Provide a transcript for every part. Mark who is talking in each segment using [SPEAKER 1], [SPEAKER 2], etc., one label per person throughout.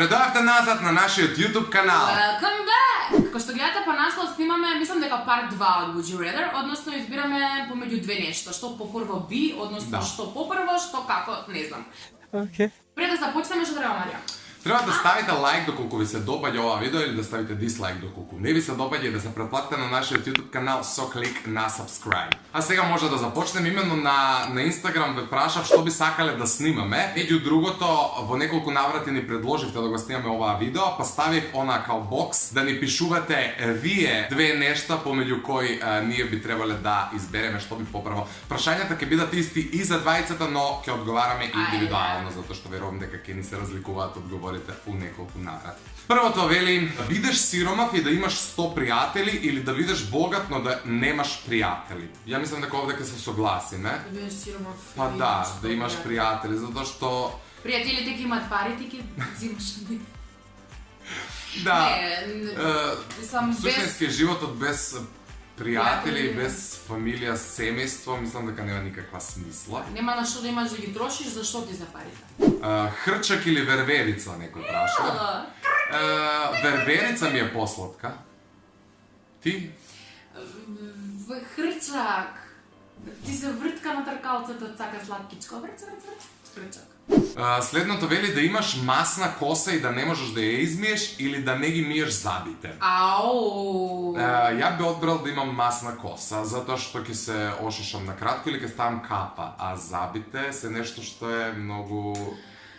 [SPEAKER 1] Добре дојавте назад на нашиот YouTube канал.
[SPEAKER 2] Welcome back! Како што гледате по наслов снимаме, мислам дека part 2 од Would You Rather, односно избираме помеѓу две нешта, што попрво би, односно што попрво, што како, не знам.
[SPEAKER 1] Океј.
[SPEAKER 2] Пред да започнеме, што треба, Марија?
[SPEAKER 1] Треба да ставите лайк доколку ви се допаѓа ова видео или да ставите дислайк доколку не ви се допаѓа и да се претплатите на нашиот YouTube канал со клик на subscribe. А сега може да започнем именно на Instagram ве прашав што би сакале да снимаме. Меѓу другото, во неколку наврати ни предложивте да го снимаме оваа видео, па ставив она као бокс да ни пишувате вие две нешта помеѓу кои ние би требале да избереме што би поправо. Прашањата ќе бидат исти и за двајцата, но ќе одговараме индивидуално затоа што верувам дека ќе ни се разликуваат одговорите у неколку наврати. Првото вели да бидеш сиромав и да имаш 100 пријатели или да бидеш богат но да немаш пријатели. Ја мислам дека овде ќе се согласиме.
[SPEAKER 2] Да бидеш сиромав.
[SPEAKER 1] Па да, да имаш пријатели, затоа што
[SPEAKER 2] пријателите ќе имаат пари, ти ќе взимаш од нив.
[SPEAKER 1] да.
[SPEAKER 2] Мислам без
[SPEAKER 1] Суштински животот без пријатели, без фамилија, семејство, мислам дека нема никаква смисла.
[SPEAKER 2] нема на што да имаш да ги трошиш, зашто ти за парите?
[SPEAKER 1] Хрчак или верверица, некој праша. Верверица ми е посладка. Ти?
[SPEAKER 2] Хрчак. Ти се вртка на тркалцето од сака сладкичко. Хрчак.
[SPEAKER 1] Следното вели да имаш масна коса и да не можеш да ја измиеш или да не ги миеш забите.
[SPEAKER 2] Ау.
[SPEAKER 1] Ја би одбрал да имам масна коса, затоа што ќе се ошишам на кратко или ќе ставам капа, а забите се нешто што е многу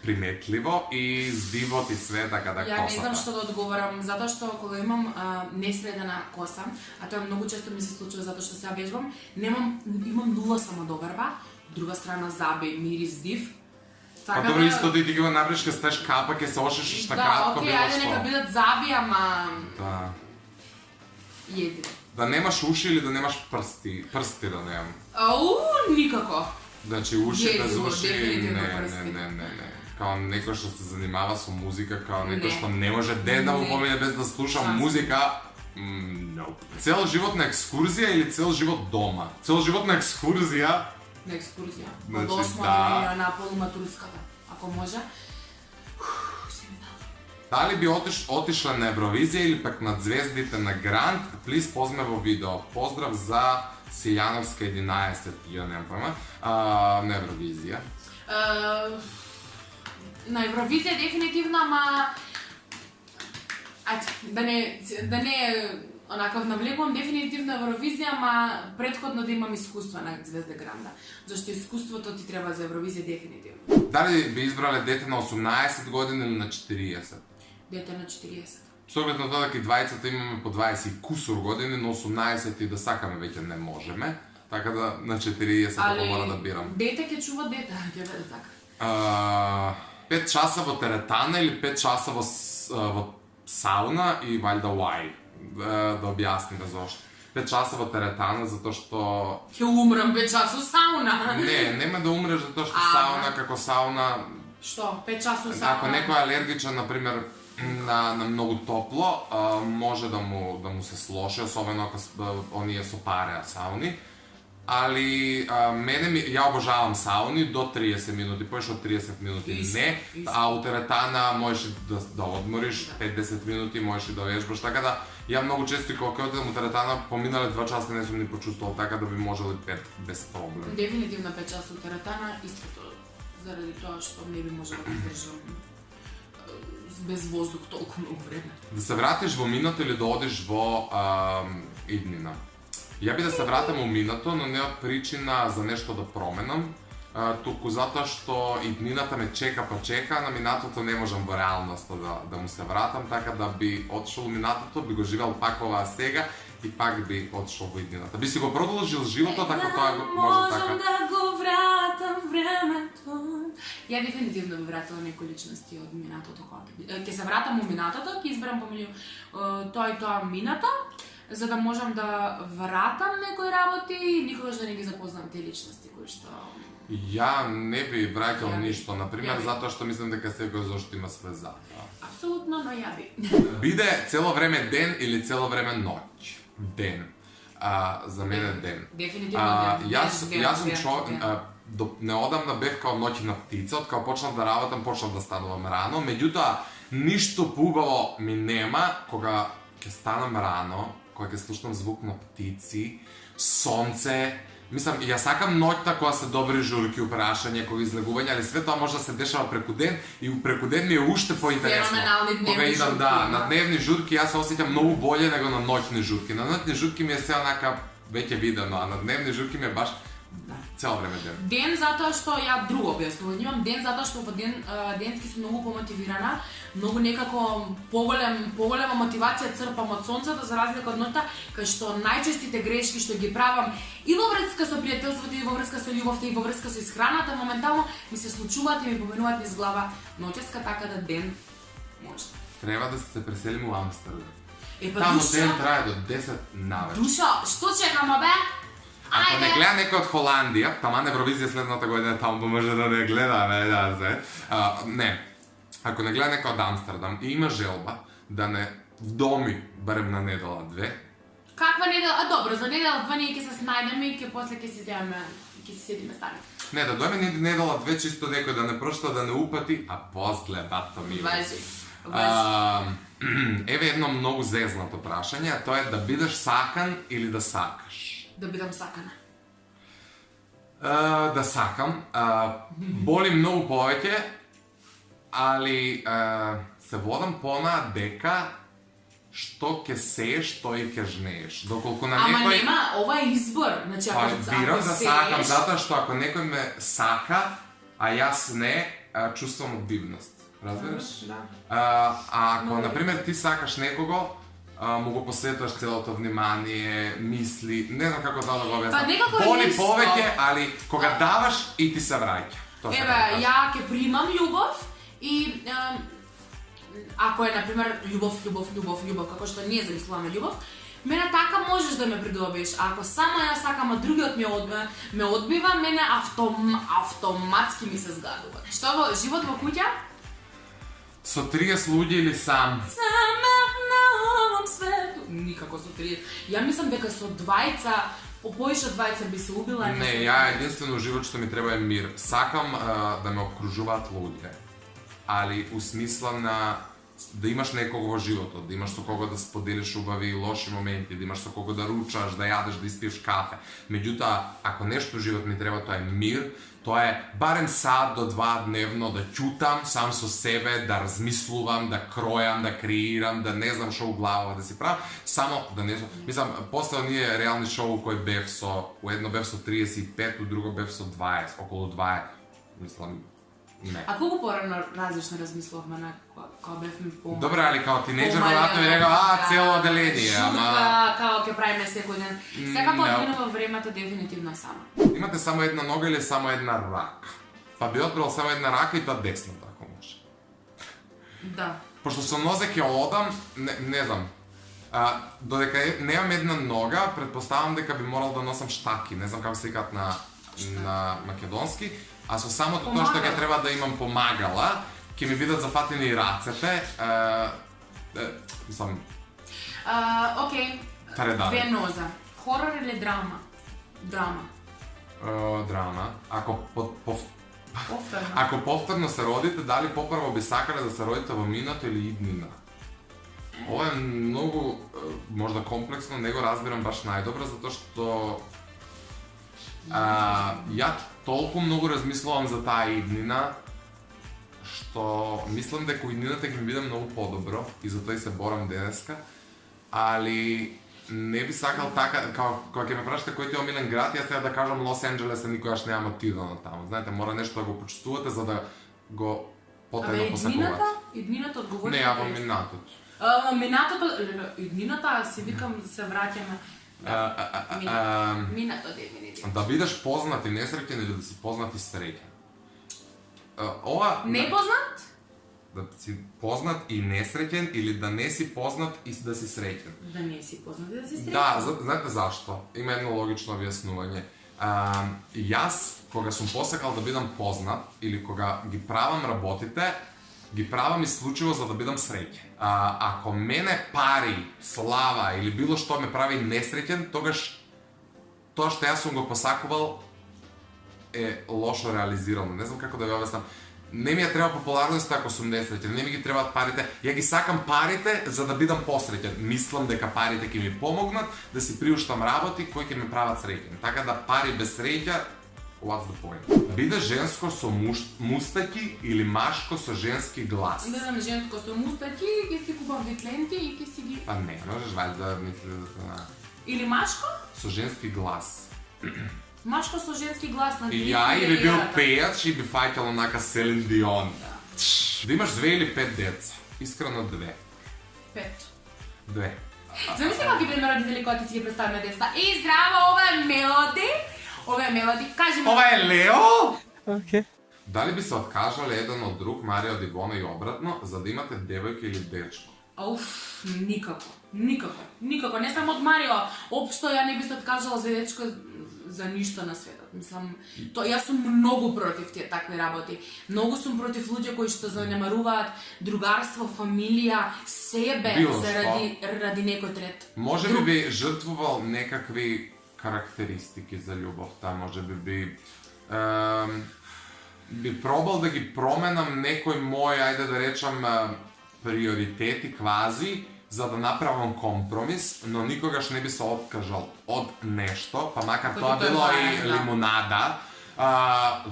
[SPEAKER 1] приметливо и здивот и све така да косата.
[SPEAKER 2] Ја не знам што да одговорам, затоа што кога имам несредена коса, а тоа многу често ми се случува затоа што се вежбам, имам нула самодоверба, друга страна заби, мирис, див.
[SPEAKER 1] Па добро исто да и ти ги го направиш ке стаеш капа, ке се ошишиш на кратко, било што.
[SPEAKER 2] Да, окей, ајде нека бидат заби, ама...
[SPEAKER 1] Да.
[SPEAKER 2] Једино.
[SPEAKER 1] Да немаш уши или да немаш прсти да немам.
[SPEAKER 2] Ау, никако.
[SPEAKER 1] Значи уши без
[SPEAKER 2] Језиво,
[SPEAKER 1] уши,
[SPEAKER 2] дефинитивно
[SPEAKER 1] не.
[SPEAKER 2] прсти.
[SPEAKER 1] Као некој што се занимава со музика, као некој
[SPEAKER 2] Не.
[SPEAKER 1] што не може ден да му
[SPEAKER 2] Не.
[SPEAKER 1] помине без да слуша
[SPEAKER 2] Шанс.
[SPEAKER 1] музика. Nope. Цел живот на екскурзија или цел живот дома? Цел живот на екскурзија.
[SPEAKER 2] На екскурзија.
[SPEAKER 1] Значи,
[SPEAKER 2] Од 8
[SPEAKER 1] да.
[SPEAKER 2] на полуматурската, ако може. Се ми дало.
[SPEAKER 1] Дали би отишла на Евровизија или пак на звездите на Гранд? Плиз позме во видео. Поздрав за Сијановска 11, ја немам појма, на Евровизија.
[SPEAKER 2] На Евровизија дефинитивно, ама да не онаков навлегувам дефинитивно Евровизија, ама предходно да имам искуство на Звезда Гранда, зашто искуството ти треба за Евровизија дефинитивно.
[SPEAKER 1] Дали би избрале дете на 18 години или на 40?
[SPEAKER 2] Дете на 40.
[SPEAKER 1] Со оглед на тоа дека и двајцата имаме по 20 и кусур години, но 18 и да сакаме веќе не можеме, така да на 40 мора да бирам.
[SPEAKER 2] Дете ќе чува дете, ќе биде така.
[SPEAKER 1] 5 часа во теретана или 5 часа во сауна и валјда why? Да објасниме зошто. 5 часа во теретана затоа што...
[SPEAKER 2] Ќе умрам 5 часа сауна.
[SPEAKER 1] Не, нема да умреш затоа што сауна како сауна...
[SPEAKER 2] Што? 5 часа сауна?
[SPEAKER 1] Ако некој е алергичен, например, на многу топло, може да му се слоши, особено ако оние со пареа сауни. Али ја обожавам сауни до 30 минути, поише од 30 минути не, а у теретана можеш да одмориш 5-10 минути, можеш да вежбаш, така да ја многу често и кога одам у теретана поминале 2 часа не сум ни почувствувал, така да би можел и 5 без проблем.
[SPEAKER 2] Дефинитивно 5 часа у теретана, истото, заради тоа што не би можела да издржам без воздух толку многу време.
[SPEAKER 1] Да се вратиш во минато или да одиш во иднина? Ја би да се вратам у минато, но не од причина за нешто да променам, туку затоа што иднината ме чека па чека, а на минатото не можам во реалноста да му се вратам, така да би отшол у минатото, би го живеал пак оваа сега и пак би отшол во иднината. Би си го продолжил животот ако тоа може така.
[SPEAKER 2] Можам да го вратам времето. Ја дефинитивно би вратила некои личности од минатото кога ќе се вратам у минатото, ќе изберам помеѓу тоа и тоа минато, за да можам да вратам некои работи и никогаш да не ги запознам тие личности кои што...
[SPEAKER 1] Ја не би враќал ништо, например, затоа што мислам дека секој зошто има све за.
[SPEAKER 2] Апсолутно, но ја би.
[SPEAKER 1] Биде цело време ден или цело време ноќ? Ден. За мене ден.
[SPEAKER 2] Дефинитивно ден.
[SPEAKER 1] Јас сум човек, неодамна бев као ноќна птица, од кога почнав да работам, почнав да станувам рано, меѓутоа Ништо поубаво ми нема кога ќе станам рано, кога ќе слушнам звук на птици, сонце. Мислам, ја сакам ноќта кога се добри журки, упрашање, кога излегување, али све тоа може да се дешава преку ден и преку ден ми е уште поинтересно.
[SPEAKER 2] Феноменални дневни
[SPEAKER 1] Кога идам,
[SPEAKER 2] журки,
[SPEAKER 1] да,
[SPEAKER 2] да.
[SPEAKER 1] на дневни журки јас се осеќам многу боле него на ноќни журки. На ноќни журки ми е се онака веќе видено, а на дневни журки ми е баш цело време ден.
[SPEAKER 2] Ден затоа што ја друго објаснувам. Имам ден затоа што во денски сум многу помотивирана, многу некако поголема мотивација црпам од сонцето за разлика од ноќта, кај што најчестите грешки што ги правам и во врска со пријателството, и во врска со љубовта, и во врска со исхраната, моментално ми се случуваат и ми поминуваат низ глава ноќеска, така да ден може.
[SPEAKER 1] Треба да се преселиме во Амстердам.
[SPEAKER 2] Па
[SPEAKER 1] Таму
[SPEAKER 2] душа,
[SPEAKER 1] ден трае до 10 навечер.
[SPEAKER 2] душа, што чекаме бе?
[SPEAKER 1] Ако не
[SPEAKER 2] Ајде!
[SPEAKER 1] гледа некој од Холандија, таман Евровизија следната година таму може да не гледаме, да се. Не. Ако не гледа некој од Амстердам и има желба да не вдоми барем на недела две,
[SPEAKER 2] Каква недела? Добро, за недела два ние ќе се снајдеме и ќе после ќе си земеме, ќе си седиме стари.
[SPEAKER 1] не да дојме недела две чисто некој да не прошта, да не упати, а после бато ми.
[SPEAKER 2] Важи.
[SPEAKER 1] Еве едно многу зезнато прашање, а тоа е да бидеш сакан или да сакаш.
[SPEAKER 2] Да бидам сакана.
[SPEAKER 1] Да сакам. Боли многу повеќе, али се водам понаа дека што ќе сееш, тој ќе жнееш. Доколку на
[SPEAKER 2] Ама
[SPEAKER 1] некој...
[SPEAKER 2] нема, ова е избор. Значи,
[SPEAKER 1] Па,
[SPEAKER 2] ако
[SPEAKER 1] бирам да сакам,
[SPEAKER 2] сееш,
[SPEAKER 1] затоа што ако некој ме сака, а јас не, чувствам одбивност. Разбираш?
[SPEAKER 2] Да.
[SPEAKER 1] Ако, например, ти сакаш некого, му го посветуваш целото внимание, мисли, не знам како да го објаснам.
[SPEAKER 2] Па некако е
[SPEAKER 1] Боли
[SPEAKER 2] исто.
[SPEAKER 1] повеќе, али кога даваш и ти се враќа. Тоа се
[SPEAKER 2] Еве,
[SPEAKER 1] кажа.
[SPEAKER 2] ја ќе примам љубов и ако е, например, љубов, како што ние замислуваме љубов, мене така можеш да ме придобиеш. Ако само ја сакам, а другиот ме одбива, мене автоматски ми се згадува. Што во живот во куќа?
[SPEAKER 1] Со 30 луѓе или сам?
[SPEAKER 2] Сама на овом свету. Никако со 30. Ја мислам дека со двајца, поише од двајца би се убила.
[SPEAKER 1] Не, ја единствено живот што ми треба е мир. Сакам да ме обкружуваат луѓе, али у смисла на да имаш некого во животот, да имаш со кого да споделиш убави и лоши моменти, да имаш со кого да ручаш, да јадеш, да испиеш кафе. Меѓутоа, ако нешто у живот ми треба, тоа е мир, тоа е барем сат до 2 дневно да ќутам сам со себе, да размислувам, да кројам, да креирам, да не знам што у глава да си правам, само да не знам. Мислам, после оние реални шоу кој бев со, у едно бев со 35, у друго бев со 20, околу 20. Мислам, не.
[SPEAKER 2] А колку порано различно размислувавме на кога бевме по...
[SPEAKER 1] Добре, али као тинејџер веројатно ми рекao, цело оделение, ама...
[SPEAKER 2] Шутка, као ќе правиме секој ден. Секако
[SPEAKER 1] no.
[SPEAKER 2] одминува времето дефинитивно е само.
[SPEAKER 1] Имате само една нога или само една рака? Па би одбрал само една рака и тоа десната, ако може.
[SPEAKER 2] Да.
[SPEAKER 1] Пошто со нозе ќе одам, не знам. Додека немам една нога, предпоставам дека би морал да носам штаки. Не знам како се викаат на македонски. А со самото тоа што ќе треба да имам помагала, ќе ми бидат зафатени и рацете. Мислам,
[SPEAKER 2] Окей.
[SPEAKER 1] Предаде.
[SPEAKER 2] Веноза. Хорор или драма? Драма.
[SPEAKER 1] драма.
[SPEAKER 2] Повторно.
[SPEAKER 1] Ако повторно се родите, дали попрво би сакале да се родите во минато или иднина? Ова е многу, можда комплексно, не го разбирам баш најдобро, затоа што ја толку многу размислувам за таа иднина, што мислам дека иднината ќе ми биде многу подобро и затоа и се борам денеска, али не би сакал така, кога ќе ме прашате кој ти е омилен град, јас сега да кажам Лос Анџелес, никогаш немам отидено таму. Знаете, мора нешто да го почувствувате за да го потајно посакувате.
[SPEAKER 2] Иднината одговори.
[SPEAKER 1] Не, ја во минатото.
[SPEAKER 2] Минатото, иднината, си викам, се враќаме. Минато дефинитивно.
[SPEAKER 1] Да бидеш познат и несреќен или да си познат и среќен. Ова...
[SPEAKER 2] Непознат?
[SPEAKER 1] Да си познат и несреќен или да не си познат и да си среќен.
[SPEAKER 2] Да не си познат и да си среќен.
[SPEAKER 1] Да, знаете зашто? Има едно логично објаснување. Јас, кога сум посакал да бидам познат или кога ги правам работите, ги правам исклучиво за да бидам среќен. Ако мене пари, слава или било што ме прави несреќен, тогаш тоа што јас сум го посакувал е лошо реализирано. Не знам како да ви објаснам. Не ми ја треба популярноста ако сум несреќен, не ми ги требаат парите. Ја ги сакам парите за да бидам посреќен. Мислам дека парите ќе ми помогнат да си приуштам работи кои ќе ме прават среќен. Така да пари без среќа, what's the point? Биде женско со мустаки или машко со женски глас?
[SPEAKER 2] Бидам женско со мустаки, ќе си купам витленти и ќе си ги...
[SPEAKER 1] Па не, можеш вајда да мислиш да се...
[SPEAKER 2] Или машко?
[SPEAKER 1] Со женски глас.
[SPEAKER 2] Машко со женски глас на
[SPEAKER 1] И ја и би бил пејач и би фаќал онака Селин Дион. Да имаш 2 или 5 деца? Искрено 2.
[SPEAKER 2] 5.
[SPEAKER 1] 2.
[SPEAKER 2] Замисли какви пример родители кои ти си ги представиме деца. И здраво, ова е Мелоди. Ова е Мелоди. Кажи ми.
[SPEAKER 1] Ова е Лео?
[SPEAKER 3] Okay.
[SPEAKER 1] Дали би се откажале еден од друг, Марија од Ивона и обратно, за да имате девојка или дечко?
[SPEAKER 2] Ауф, никако. Никако. Не сам од Марио. Општо ја не би се откажала за дечко за ништо на светот. Мислам, јас сум многу против тие такви работи. Многу сум против луѓе кои што занемаруваат другарство, фамилија, себе
[SPEAKER 1] Било
[SPEAKER 2] ради некој трет.
[SPEAKER 1] Може би жртвувал некакви карактеристики за љубовта, може би пробал да ги променам некој мој, ајде да речам, приоритети квази, за да направам компромис, но никогаш не би се откажал од нешто, па макар тоа било и лимонада,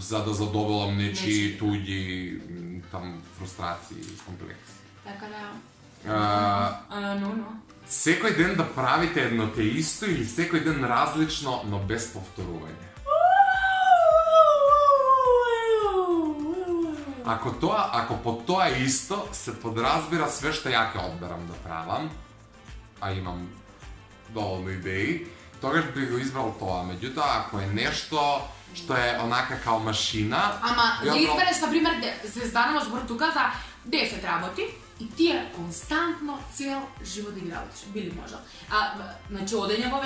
[SPEAKER 1] за да задоволам нечии туѓи там фрустрации и комплекси.
[SPEAKER 2] Така да...
[SPEAKER 1] Секој ден да правите едно те исто или секој ден различно, но без повторување? Ако по тоа исто се подразбира све што ја ќе одберам да правам, а имам доволно идеи, тогаш би го избрал тоа. Меѓутоа, ако е нешто што е онака као машина...
[SPEAKER 2] Ама, ја избереш, например, се зданува збор тука за 10 работи и тие константно цел живот да ги работиш. Били може. Значи, одење во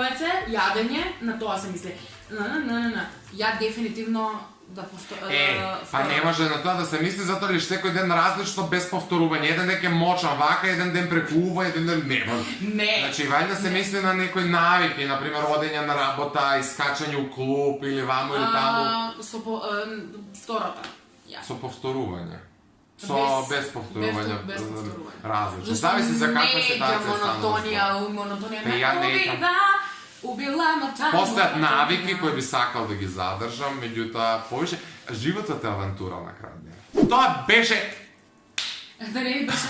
[SPEAKER 2] ВЦ, јадење, на тоа се мисли. Ја дефинитивно да
[SPEAKER 1] па не може на тоа да се мисли, затоа ли секој ден различно без повторување. Еден ден ќе мочам вака, еден ден прекувува, еден ден не може.
[SPEAKER 2] Не.
[SPEAKER 1] Значи, вајде да се мисли на некои навики, например, одење на работа, искачање у клуб или ваму или таму.
[SPEAKER 2] Со втората.
[SPEAKER 1] Со повторување. Без повторување.
[SPEAKER 2] Без повторување.
[SPEAKER 1] Различно. Зависи за каква ситуација станува.
[SPEAKER 2] Монотонија убила мотања.
[SPEAKER 1] Постојат навики кои би сакал да ги задржам, меѓутоа повише животот е авантура на крај ден. Тоа беше...
[SPEAKER 2] Да не беше...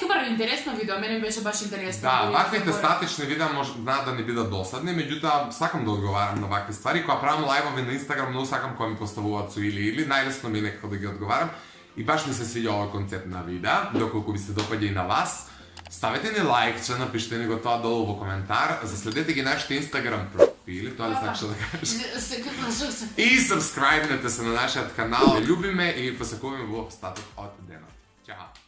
[SPEAKER 2] супер, интересно видео, мене беше баш интересно.
[SPEAKER 1] Да, ваквите статични видеа знаат да не бидат досадни, меѓутоа сакам да одговарам на вакви ствари. Кога правам лајвови на Инстаграм, многу сакам кога ми поставуваат со или, најлесно ми е некако да ги одговарам. И баш ми се свиѓа овој концепт на видеа, доколку ви се допаѓа и на вас. Ставете ни лайкче, напишете ни го тоа долу во коментар, заследете ги нашите Инстаграм профили, тоа ли сакаш да кажеш? И сабскрайбнете се на нашиот канал, љубиме и посакуваме во остаток од денот. Чао!